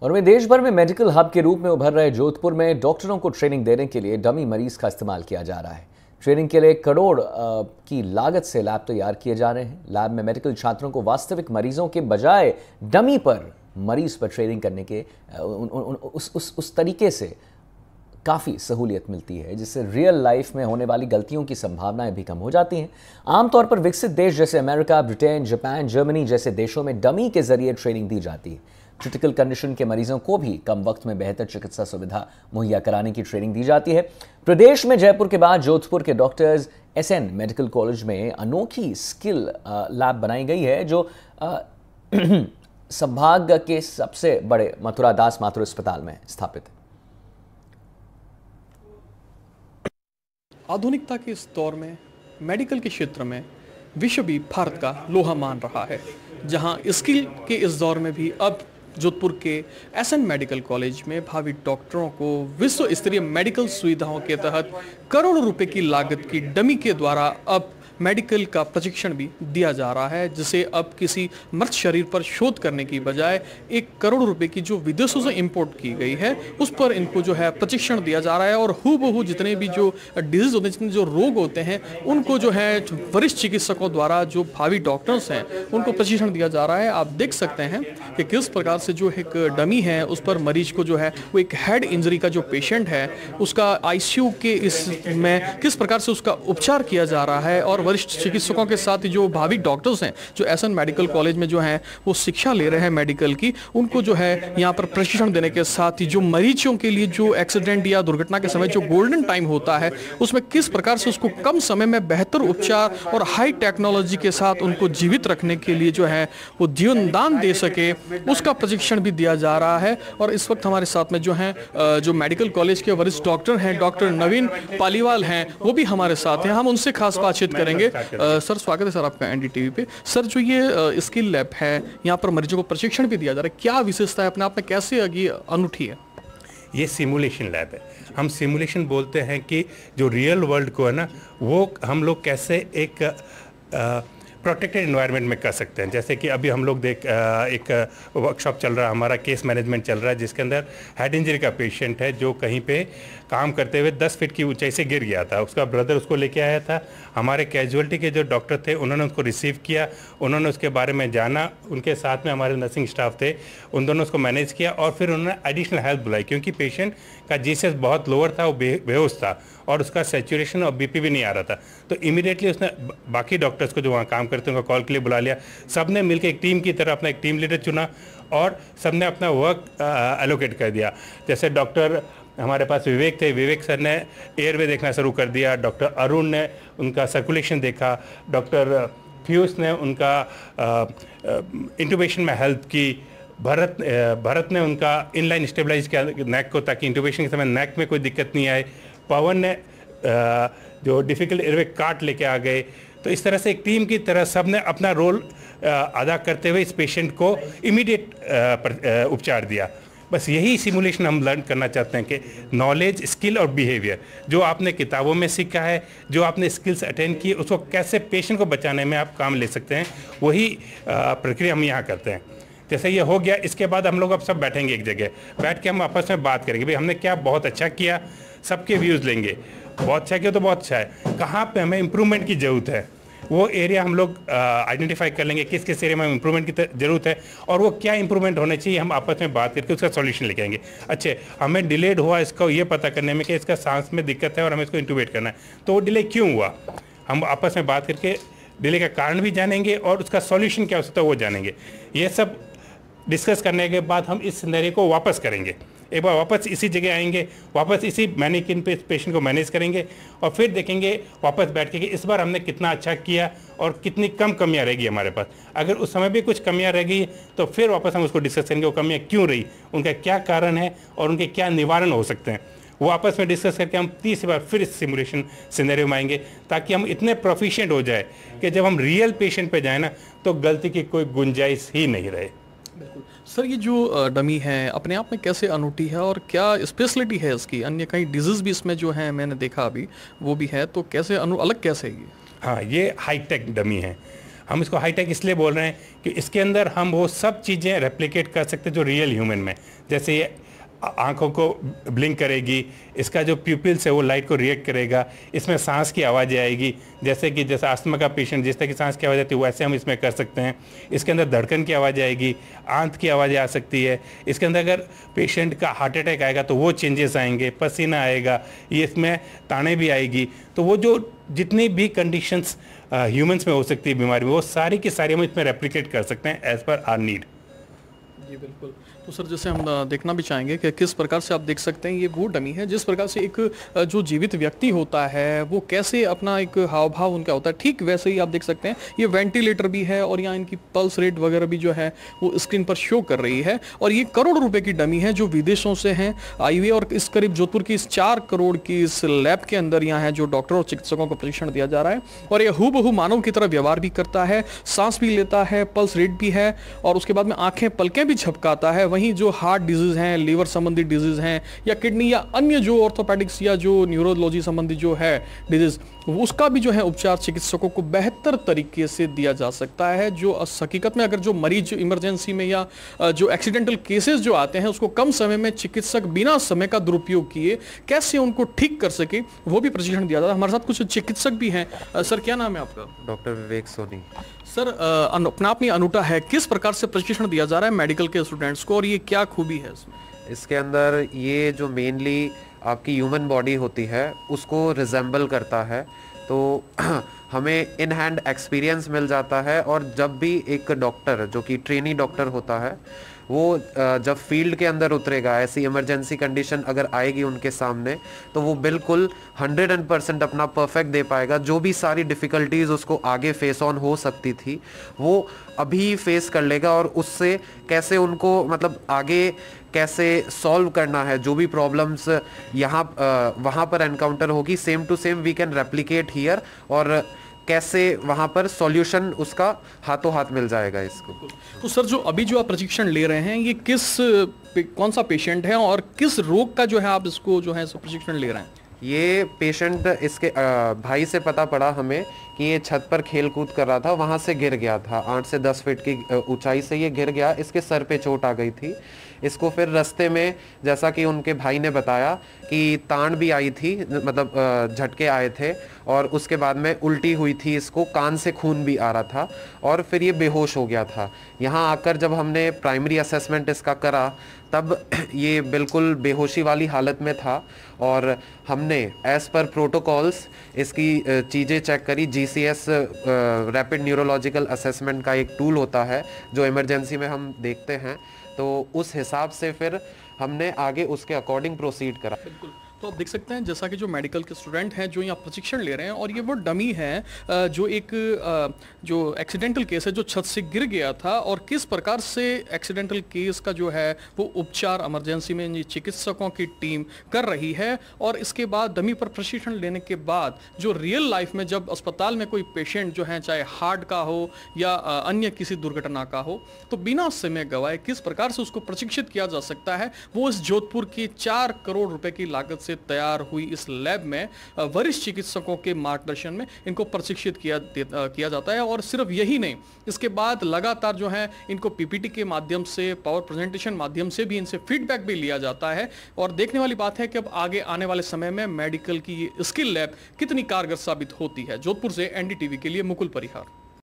और वहीं देश भर में मेडिकल हब के रूप में उभर रहे जोधपुर में डॉक्टरों को ट्रेनिंग देने के लिए डमी मरीज का इस्तेमाल किया जा रहा है। ट्रेनिंग के लिए करोड़ की लागत से लैब तैयार किए जा रहे हैं। लैब में मेडिकल छात्रों को वास्तविक मरीजों के बजाय डमी पर मरीज पर ट्रेनिंग करने के उस तरीके से काफ़ी सहूलियत मिलती है, जिससे रियल लाइफ में होने वाली गलतियों की संभावनाएं भी कम हो जाती हैं। आमतौर पर विकसित देश जैसे अमेरिका, ब्रिटेन, जापान, जर्मनी जैसे देशों में डमी के जरिए ट्रेनिंग दी जाती है। क्रिटिकल कंडीशन के मरीजों को भी कम वक्त में बेहतर चिकित्सा सुविधा मुहैया कराने की ट्रेनिंग दी जाती है। प्रदेश में जयपुर के बाद जोधपुर के डॉक्टर्स एसएन मेडिकल कॉलेज में अनोखी स्किल लैब बनाई गई है, जो संभाग के सबसे बड़े मथुरा दास माथुर अस्पताल में स्थापित है। आधुनिकता के इस दौर में मेडिकल के क्षेत्र में विश्व भी भारत का लोहा मान रहा है, जहां स्किल के इस दौर में भी अब जोधपुर के एसएन मेडिकल कॉलेज में भावी डॉक्टरों को विश्व स्तरीय मेडिकल सुविधाओं के तहत करोड़ों रुपए की लागत की डमी के द्वारा अब मेडिकल का प्रशिक्षण भी दिया जा रहा है, जिसे अब किसी मृत शरीर पर शोध करने की बजाय 1 करोड़ रुपए की जो विदेशों से इंपोर्ट की गई है उस पर इनको जो है प्रशिक्षण दिया जा रहा है। और हूबहू जितने भी जो डिजीज होते हैं, जितने जो रोग होते हैं, उनको जो है वरिष्ठ चिकित्सकों द्वारा जो भावी डॉक्टर्स हैं उनको प्रशिक्षण दिया जा रहा है। आप देख सकते हैं कि किस प्रकार से जो एक डमी है उस पर मरीज को जो है वो एक हेड इंजरी का जो पेशेंट है उसका आईसीयू के इसमें किस प्रकार से उसका उपचार किया जा रहा है। और वरिष्ठ चिकित्सकों के साथ जो भावी डॉक्टर्स हैं जो एसएन मेडिकल कॉलेज में जो हैं वो शिक्षा ले रहे हैं मेडिकल की, उनको जो है यहाँ पर प्रशिक्षण देने के साथ ही जो मरीजों के लिए जो एक्सीडेंट या दुर्घटना के समय जो गोल्डन टाइम होता है उसमें किस प्रकार से उसको कम समय में बेहतर उपचार और हाई टेक्नोलॉजी के साथ उनको जीवित रखने के लिए जो है वो जीवन दान दे सके, उसका प्रशिक्षण भी दिया जा रहा है। और इस वक्त हमारे साथ में जो है जो मेडिकल कॉलेज के वरिष्ठ डॉक्टर हैं, डॉक्टर नवीन पालीवाल हैं, वो भी हमारे साथ हैं। हम उनसे खास बातचीत करेंगे। सर, स्वागत है सर आपका एनडीटीवी पे। सर, जो ये स्किल लैब है, यहाँ पर मरीजों को प्रशिक्षण भी दिया जा रहा है, क्या विशेषता है अपने आप में, कैसे ये अनूठी है? ये सिमुलेशन लैब है। हम सिमुलेशन बोलते हैं कि जो रियल वर्ल्ड को है ना, वो हम लोग कैसे एक प्रोटेक्टेड एनवायरनमेंट में कर सकते हैं। जैसे कि अभी हम लोग एक वर्कशॉप चल रहा है, हमारा केस मैनेजमेंट चल रहा है, जिसके अंदर हेड इंजरी का पेशेंट है जो कहीं पे काम करते हुए 10 फीट की ऊंचाई से गिर गया था। उसका ब्रदर उसको लेके आया था। हमारे कैजुअलिटी के जो डॉक्टर थे उन्होंने उसको रिसीव किया, उन्होंने उसके बारे में जाना, उनके साथ में हमारे नर्सिंग स्टाफ थे, उन दोनों उसको मैनेज किया और फिर उन्होंने एडिशनल हेल्प बुलाई, क्योंकि पेशेंट का जीसीएस बहुत लोअर था, वो बेहोश था और उसका सैचुरेशन और बीपी भी नहीं आ रहा था। तो इमीडिएटली उसने बाकी डॉक्टर्स को जो वहाँ काम करते हैं उनका कॉल के लिए बुला लिया। सब ने मिलकर एक टीम की तरह अपना एक टीम लीडर चुना और सब ने अपना वर्क एलोकेट कर दिया। जैसे डॉक्टर हमारे पास विवेक थे, विवेक सर ने एयरवे देखना शुरू कर दिया, डॉक्टर अरुण ने उनका सर्कुलेशन देखा, डॉक्टर पीयूष ने उनका इंटुबेशन में हेल्प की, भरत ने उनका इनलाइन स्टेबलाइज किया नेक को, ताकि इंटुबेशन के समय नेक में कोई दिक्कत नहीं आए, पवन ने जो डिफ़िकल्ट एयरवे काट लेके आ गए। तो इस तरह से एक टीम की तरह सब ने अपना रोल अदा करते हुए इस पेशेंट को इमीडिएट उपचार दिया। बस यही सिमुलेशन हम लर्न करना चाहते हैं कि नॉलेज, स्किल और बिहेवियर जो आपने किताबों में सीखा है, जो आपने स्किल्स अटेंड की, उसको कैसे पेशेंट को बचाने में आप काम ले सकते हैं, वही प्रक्रिया हम यहाँ करते हैं। जैसे ये हो गया, इसके बाद हम लोग अब सब बैठेंगे एक जगह, बैठ के हम आपस में बात करेंगे, भाई हमने क्या बहुत अच्छा किया, सबके व्यूज़ लेंगे। बहुत अच्छा किया तो बहुत अच्छा है, कहाँ पे हमें इम्प्रूवमेंट की ज़रूरत है वो एरिया हम लोग आइडेंटिफाई कर लेंगे, किस किस एरिया में इम्प्रूवमेंट की ज़रूरत है और वो क्या इम्प्रूवमेंट होना चाहिए, हम आपस में बात करके उसका सॉल्यूशन लेके आएंगे। अच्छे, हमें डिलेड हुआ इसको ये पता करने में कि इसका सांस में दिक्कत है और हमें इसको इंटूबेट करना है, तो वो डिले क्यों हुआ, हम आपस में बात करके डिले का कारण भी जानेंगे और उसका सॉल्यूशन क्या हो सकता है वो जानेंगे। ये सब डिस्कस करने के बाद हम इस सिनेरियो को वापस करेंगे, एक बार वापस इसी जगह आएंगे, वापस इसी मैनिकिन पे इस पेशेंट को मैनेज करेंगे और फिर देखेंगे वापस बैठ के कि इस बार हमने कितना अच्छा किया और कितनी कम कमियां रहेगी हमारे पास। अगर उस समय भी कुछ कमियां रह गई तो फिर वापस हम उसको डिस्कस करेंगे, वो कमियां क्यों रही, उनका क्या कारण है और उनके क्या निवारण हो सकते हैं। वो आपस में डिस्कस करके हम तीसरी बार फिर इस सिमुलेशन सिनेरियो में आएंगे, ताकि हम इतने प्रोफिशिएंट हो जाए कि जब हम रियल पेशेंट पे जाए ना तो गलती की कोई गुंजाइश ही नहीं रहे। बिल्कुल सर, ये जो डमी है अपने आप में कैसे अनूठी है और क्या स्पेशलिटी है इसकी? अन्य कई डिजीज़ भी इसमें जो है मैंने देखा अभी वो भी है, तो कैसे अलग कैसे है ये? हाँ, ये हाईटेक डमी है। हम इसको हाईटेक इसलिए बोल रहे हैं कि इसके अंदर हम वो सब चीज़ें रेप्लिकेट कर सकते हैं जो रियल ह्यूमन में, जैसे ये आंखों को ब्लिंक करेगी, इसका जो प्यूपिल्स है वो लाइट को रिएक्ट करेगा, इसमें सांस की आवाज़ें आएगी, जैसे अस्थमा का पेशेंट जिस तरह की सांस की आवाज़ आती है वैसे हम इसमें कर सकते हैं। इसके अंदर धड़कन की आवाज़ आएगी, आंत की आवाज़ें आ सकती है। इसके अंदर अगर पेशेंट का हार्ट अटैक आएगा तो वो चेंजेस आएंगे, पसीना आएगा, ये इसमें ताने भी आएगी। तो वो जो जितनी भी कंडीशंस ह्यूमंस में हो सकती है बीमारी में, वो सारी की सारी हम इसमें रेप्लिकेट कर सकते हैं एज पर आर नीड। जी बिल्कुल। तो सर जैसे हम देखना भी चाहेंगे कि किस प्रकार से आप देख सकते हैं ये वो डमी है जिस प्रकार से एक जो जीवित व्यक्ति होता है वो कैसे अपना एक हाव भाव उनका होता है, ठीक वैसे ही आप देख सकते हैं ये वेंटिलेटर भी है और यहाँ इनकी पल्स रेट वगैरह भी जो है वो स्क्रीन पर शो कर रही है। और ये करोड़ रुपए की डमी है जो विदेशों से हैं आई हुई है और इस करीब जोधपुर की इस 4 करोड़ की इस लैब के अंदर यहाँ है जो डॉक्टर और चिकित्सकों को प्रशिक्षण दिया जा रहा है। और ये हूबहू मानव की तरह व्यवहार भी करता है, सांस भी लेता है, पल्स रेट भी है और उसके बाद में आंखें पलकें भी झपकाता है। वहीं जो हार्ट डिजीज हैं, लीवर संबंधी डिजीज हैं या किडनी या अन्य जो ऑर्थोपेडिक्स या जो न्यूरोलॉजी संबंधी जो है डिजीज, उसका भी जो है उपचार चिकित्सकों को बेहतर तरीके से दिया जा सकता है। जो हकीकत में अगर जो मरीज इमरजेंसी में या जो एक्सीडेंटल केसेस जो आते हैं उसको कम समय में चिकित्सक बिना समय का दुरुपयोग किए कैसे उनको ठीक कर सके वो भी प्रशिक्षण दिया जाता है। हमारे साथ कुछ चिकित्सक भी हैं। सर क्या नाम है आपका? डॉक्टर विवेक सोनी। सर अपना आप में अनूठा है, किस प्रकार से प्रशिक्षण दिया जा रहा है मेडिकल के स्टूडेंट्स को और ये क्या खूबी है इसमें? इसके अंदर ये जो मेनली आपकी ह्यूमन बॉडी होती है उसको रिजेंबल करता है, तो हमें इन हैंड एक्सपीरियंस मिल जाता है। और जब भी एक डॉक्टर जो कि ट्रेनी डॉक्टर होता है वो जब फील्ड के अंदर उतरेगा, ऐसी इमरजेंसी कंडीशन अगर आएगी उनके सामने, तो वो बिल्कुल 100% अपना परफेक्ट दे पाएगा। जो भी सारी डिफ़िकल्टीज़ उसको आगे फेस ऑन हो सकती थी वो अभी फेस कर लेगा और उससे कैसे उनको मतलब आगे कैसे सॉल्व करना है, जो भी प्रॉब्लम्स यहाँ वहाँ पर एनकाउंटर होगी same to same we can replicate here और कैसे वहाँ पर सॉल्यूशन उसका हाथों हाथ मिल जाएगा इसको। तो सर जो अभी जो आप प्रशिक्षण ले रहे हैं ये कौन सा पेशेंट है और किस रोग का जो है आप इसको जो है प्रशिक्षण ले रहे हैं? ये पेशेंट इसके भाई से पता पड़ा हमें कि ये छत पर खेल कूद कर रहा था, वहाँ से गिर गया था। 8 से 10 फीट की ऊंचाई से ये गिर गया, इसके सर पे चोट आ गई थी। इसको फिर रास्ते में जैसा कि उनके भाई ने बताया कि तान भी आई थी, मतलब झटके आए थे और उसके बाद में उल्टी हुई थी, इसको कान से खून भी आ रहा था और फिर ये बेहोश हो गया था। यहाँ आकर जब हमने प्राइमरी असेसमेंट इसका करा तब ये बिल्कुल बेहोशी वाली हालत में था और हमने एज पर प्रोटोकॉल्स इसकी चीज़ें चेक करी। GCS रैपिड न्यूरोलॉजिकल असेसमेंट का एक टूल होता है जो इमरजेंसी में हम देखते हैं, तो उस हिसाब से फिर हमने आगे उसके अकॉर्डिंग प्रोसीड करा। बिल्कुल। तो आप देख सकते हैं जैसा कि जो मेडिकल के स्टूडेंट हैं जो यहाँ प्रशिक्षण ले रहे हैं और ये वो डमी है जो एक जो एक्सीडेंटल केस है जो छत से गिर गया था और किस प्रकार से एक्सीडेंटल केस का जो है वो उपचार इमरजेंसी में चिकित्सकों की टीम कर रही है। और इसके बाद डमी पर प्रशिक्षण लेने के बाद जो रियल लाइफ में जब अस्पताल में कोई पेशेंट जो है चाहे हार्ट का हो या अन्य किसी दुर्घटना का हो तो बिना समय गवाए किस प्रकार से उसको प्रशिक्षित किया जा सकता है, वो इस जोधपुर की 4 करोड़ रुपए की लागत से तैयार हुई इस लैब में वरिष्ठ चिकित्सकों के मार्गदर्शन में इनको प्रशिक्षित किया जाता है। और सिर्फ यही नहीं, इसके बाद लगातार जो है इनको पीपीटी के माध्यम से, पावर प्रेजेंटेशन माध्यम से भी इनसे फीडबैक भी लिया जाता है। और देखने वाली बात है कि अब आगे आने वाले समय में मेडिकल की ये स्किल लैब कितनी कारगर साबित होती है। जोधपुर से NDTV के लिए मुकुल परिहार।